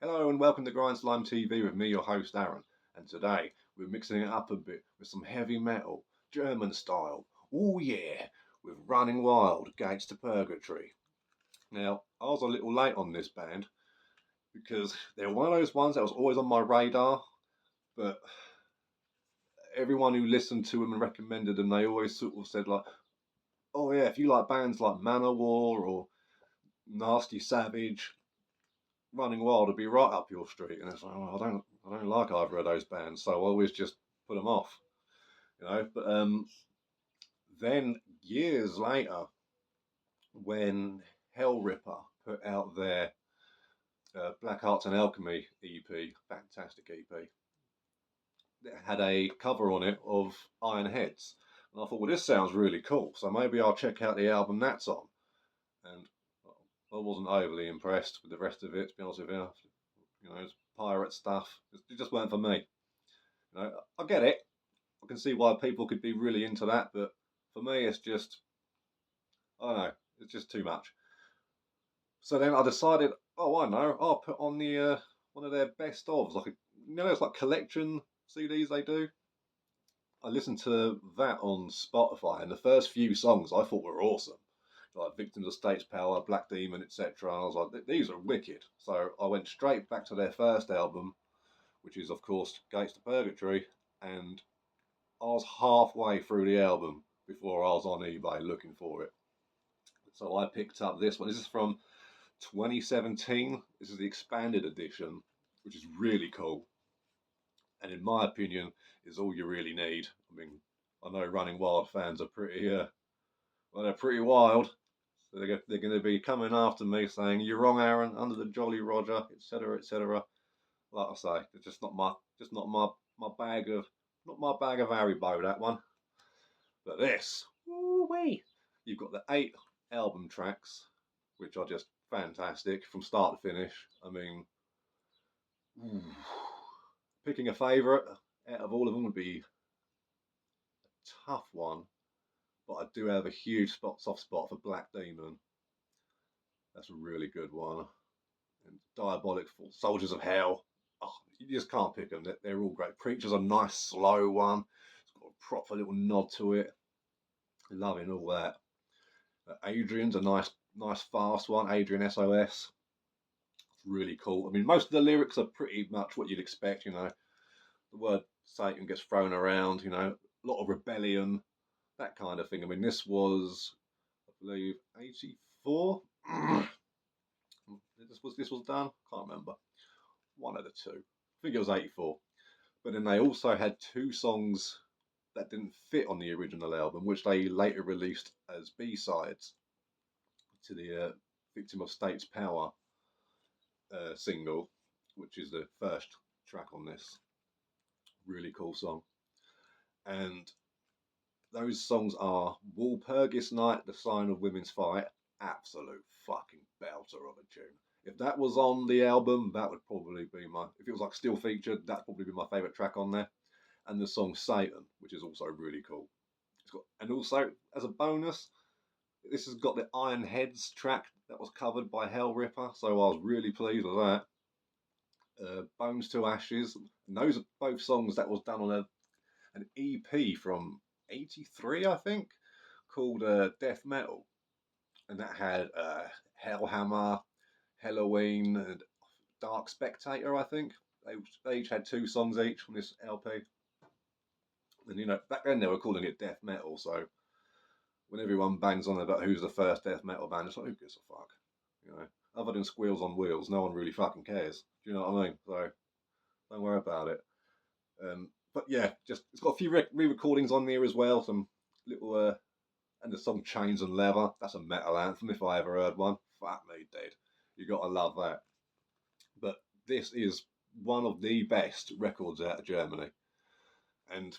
Hello and welcome to Grind Slime TV with me, your host Aaron. And today we're mixing it up a bit with some heavy metal, German style. Oh yeah, with Running Wild, Gates to Purgatory. Now, I was a little late on this band because they're one of those ones that was always on my radar, but everyone who listened to them and recommended them, they always sort of said like, oh yeah, if you like bands like Manowar or Nasty Savage, Running Wild would be right up your street. And it's like, well, I don't like either of those bands, so I always just put them off, But then years later, when Hell Ripper put out their Black Arts and Alchemy EP, fantastic EP, it had a cover on it of Iron Heads, and I thought, well, this sounds really cool, so maybe I'll check out the album that's on. And I wasn't overly impressed with the rest of it, to be honest with you. It's pirate stuff. It just weren't for me. I get it. I can see why people could be really into that, but for me, it's just, I don't know, it's just too much. So then I decided, oh, I know, I'll put on the one of their best ofs, it's like collection CDs they do. I listened to that on Spotify, and the first few songs I thought were awesome, like Victims of State's Power, Black Demon, etc. And I was like, these are wicked. So I went straight back to their first album, which is, of course, Gates to Purgatory, and I was halfway through the album before I was on eBay looking for it. So I picked up this one. This is from 2017. This is the expanded edition, which is really cool. And in my opinion, is all you really need. I mean, I know Running Wild fans are they're pretty wild. So they're going to be coming after me saying, "You're wrong, Aaron, under the Jolly Roger, etc., etc." Like I say, it's just not my bag of Haribo, that one. But this, woo-wee, you've got the 8 album tracks, which are just fantastic from start to finish. I mean, picking a favourite out of all of them would be a tough one, but I do have a huge soft spot for Black Demon. That's a really good one. And Diabolic Soldiers of Hell. Oh, you just can't pick them. They're all great. Preacher's a nice slow one. It's got a proper little nod to it. Loving all that. Adrian's a nice fast one. Adrian SOS. It's really cool. I mean, most of the lyrics are pretty much what you'd expect. The word Satan gets thrown around. A lot of rebellion, that kind of thing. I mean, this was, I believe, 84. This was done. Can't remember. One of the two. I think it was 84. But then they also had 2 songs that didn't fit on the original album, which they later released as B-sides to the Victim of State's Power single, which is the first track on this. Really cool song. And those songs are Walpurgis Night, The Sign of Women's Fight, absolute fucking belter of a tune. If that was on the album, that would probably be if it was like still featured, that'd probably be my favourite track on there. And the song Satan, which is also really cool. And also, as a bonus, this has got the Iron Heads track that was covered by Hell Ripper, so I was really pleased with that. Bones to Ashes, and those are both songs that was done on an EP from 83, I think, called Death Metal. And that had Hellhammer, Halloween, and Dark Spectator, I think. They each had 2 songs each on this LP. And, back then they were calling it Death Metal, so when everyone bangs on about who's the first death metal band, it's like, who gives a fuck? Other than Squeals on Wheels, no one really fucking cares. Do you know what I mean? So, don't worry about it. But yeah, it's got a few re-recordings on there as well, some little, and the song Chains and Leather, that's a metal anthem if I ever heard one. Fuck me dead. You gotta love that. But this is one of the best records out of Germany. And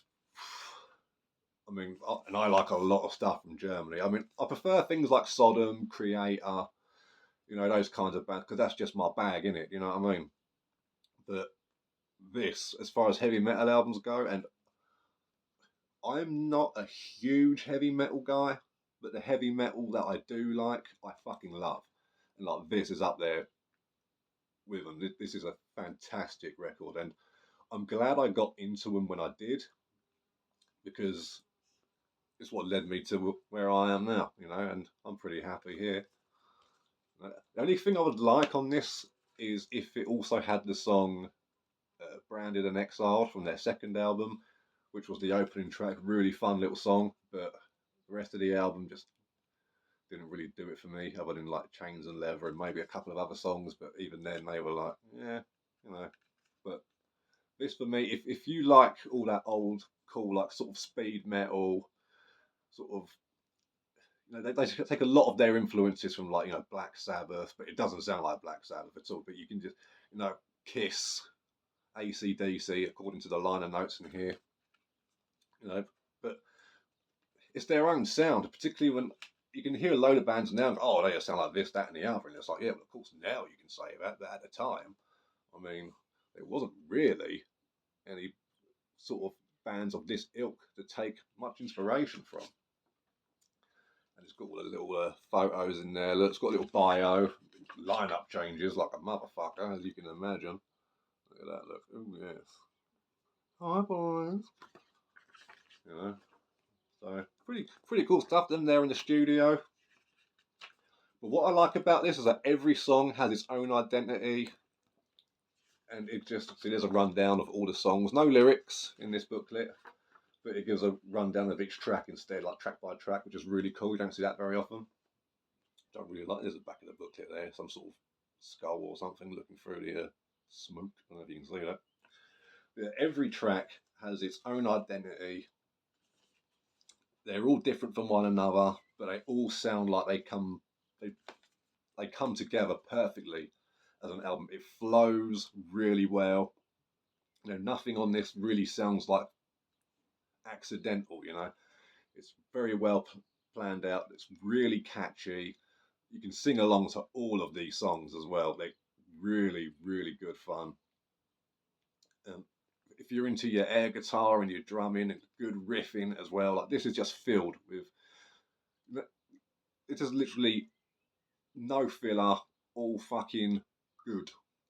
I mean, and I like a lot of stuff from Germany. I mean, I prefer things like Sodom, Creator, those kinds of bands, because that's just my bag, innit? You know what I mean? But this, as far as heavy metal albums go, and I'm not a huge heavy metal guy, but the heavy metal that I do like, I fucking love. And like this is up there. with them. This is a fantastic record, and I'm glad I got into them when I did, because it's what led me to where I am now, and I'm pretty happy here. The only thing I would like on this is if it also had the song Branded and Exiled from their second album, which was the opening track. Really fun little song, but the rest of the album just didn't really do it for me, other than like Chains and Leather and maybe a couple of other songs, but even then they were like, yeah, you know. But this for me, if you like all that old, cool, like sort of speed metal, sort of, they take a lot of their influences from like, Black Sabbath, but it doesn't sound like Black Sabbath at all. But you can just, Kiss, AC/DC, according to the liner notes in here, but it's their own sound, particularly when you can hear a load of bands now, oh, they sound like this, that, and the other. And it's like, yeah, well, of course, now you can say that, but at the time, I mean, there wasn't really any sort of bands of this ilk to take much inspiration from. And it's got all the little photos in there. Look, it's got a little bio, lineup changes like a motherfucker, as you can imagine. Look at that, look. Oh, yes. Hi, boys. So pretty cool stuff. Them there in the studio. But what I like about this is that every song has its own identity, and there's a rundown of all the songs. No lyrics in this booklet, but it gives a rundown of each track instead, like track by track, which is really cool. You don't see that very often. Don't really like. There's a back of the booklet there, some sort of skull or something looking through the smoke. I don't know if you can see that. But every track has its own identity. They're all different from one another, but they all sound like they come together perfectly as an album. It flows really well. Nothing on this really sounds like accidental. It's very well planned out. It's really catchy. You can sing along to all of these songs as well. They're really, really good fun. If you're into your air guitar and your drumming and good riffing as well, like this is just filled with. It is literally no filler, all fucking good.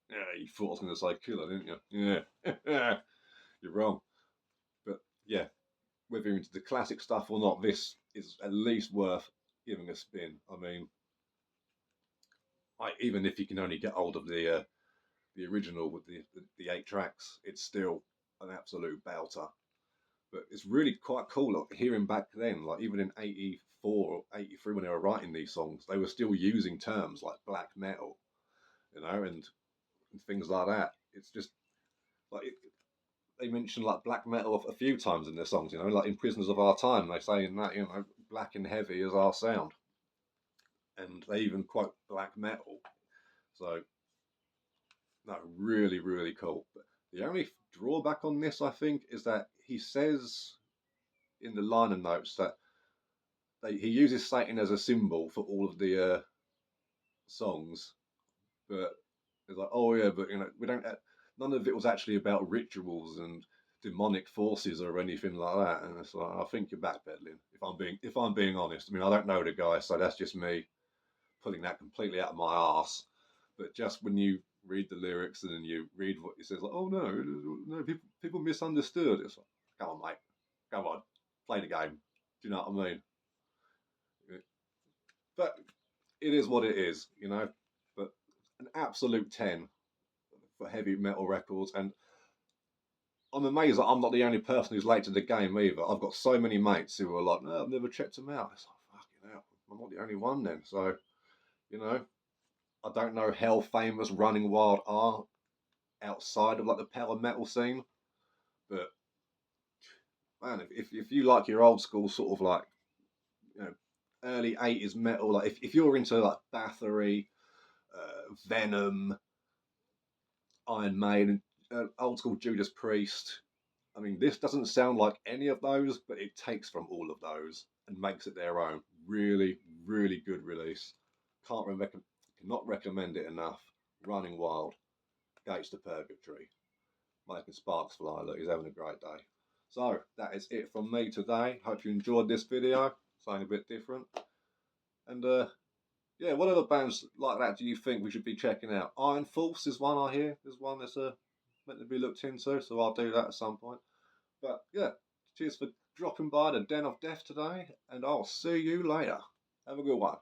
Yeah, you thought I was going to say killer, didn't you? Yeah, you're wrong. But yeah, whether you're into the classic stuff or not, this is at least worth giving a spin. I mean, even if you can only get hold of the original with the 8 tracks, it's still an absolute belter. But it's really quite cool hearing back then, like even in '84 or '83 when they were writing these songs, they were still using terms like black metal, and things like that. It's just like they mention like black metal a few times in their songs, like in Prisoners of Our Time, they say in that, black and heavy is our sound. And they even quote black metal. So, no, really, really cool. But the only drawback on this, I think, is that he says in the liner notes that he uses Satan as a symbol for all of the songs, but it's like, oh yeah, but we don't. None of it was actually about rituals and demonic forces or anything like that. And it's like, I think you're backpedaling. If I'm being honest, I mean, I don't know the guy, so that's just me pulling that completely out of my arse. But just when you read the lyrics and then you read what he says, like, oh no, people misunderstood. It's like, come on, mate, come on, play the game. Do you know what I mean? But it is what it is, But an absolute 10 for heavy metal records, and I'm amazed that I'm not the only person who's late to the game either. I've got so many mates who are like, no, I've never checked them out. It's like, fucking hell, I'm not the only one then. So, I don't know how famous Running Wild are outside of like the power metal scene, but man, if you like your old school sort of like, early 80s metal, like if you're into like Bathory, Venom, Iron Maiden, old school Judas Priest. I mean, this doesn't sound like any of those, but it takes from all of those and makes it their own. Really, really good release. Cannot recommend it enough. Running Wild, Gates to Purgatory, making sparks fly. Look, he's having a great day. So that is it from me today. Hope you enjoyed this video. Something a bit different. And yeah, what other bands like that do you think we should be checking out? Iron Force is one I hear. There's one that's meant to be looked into, so I'll do that at some point. But yeah, cheers for dropping by the Den of Death today, and I'll see you later. Have a good one.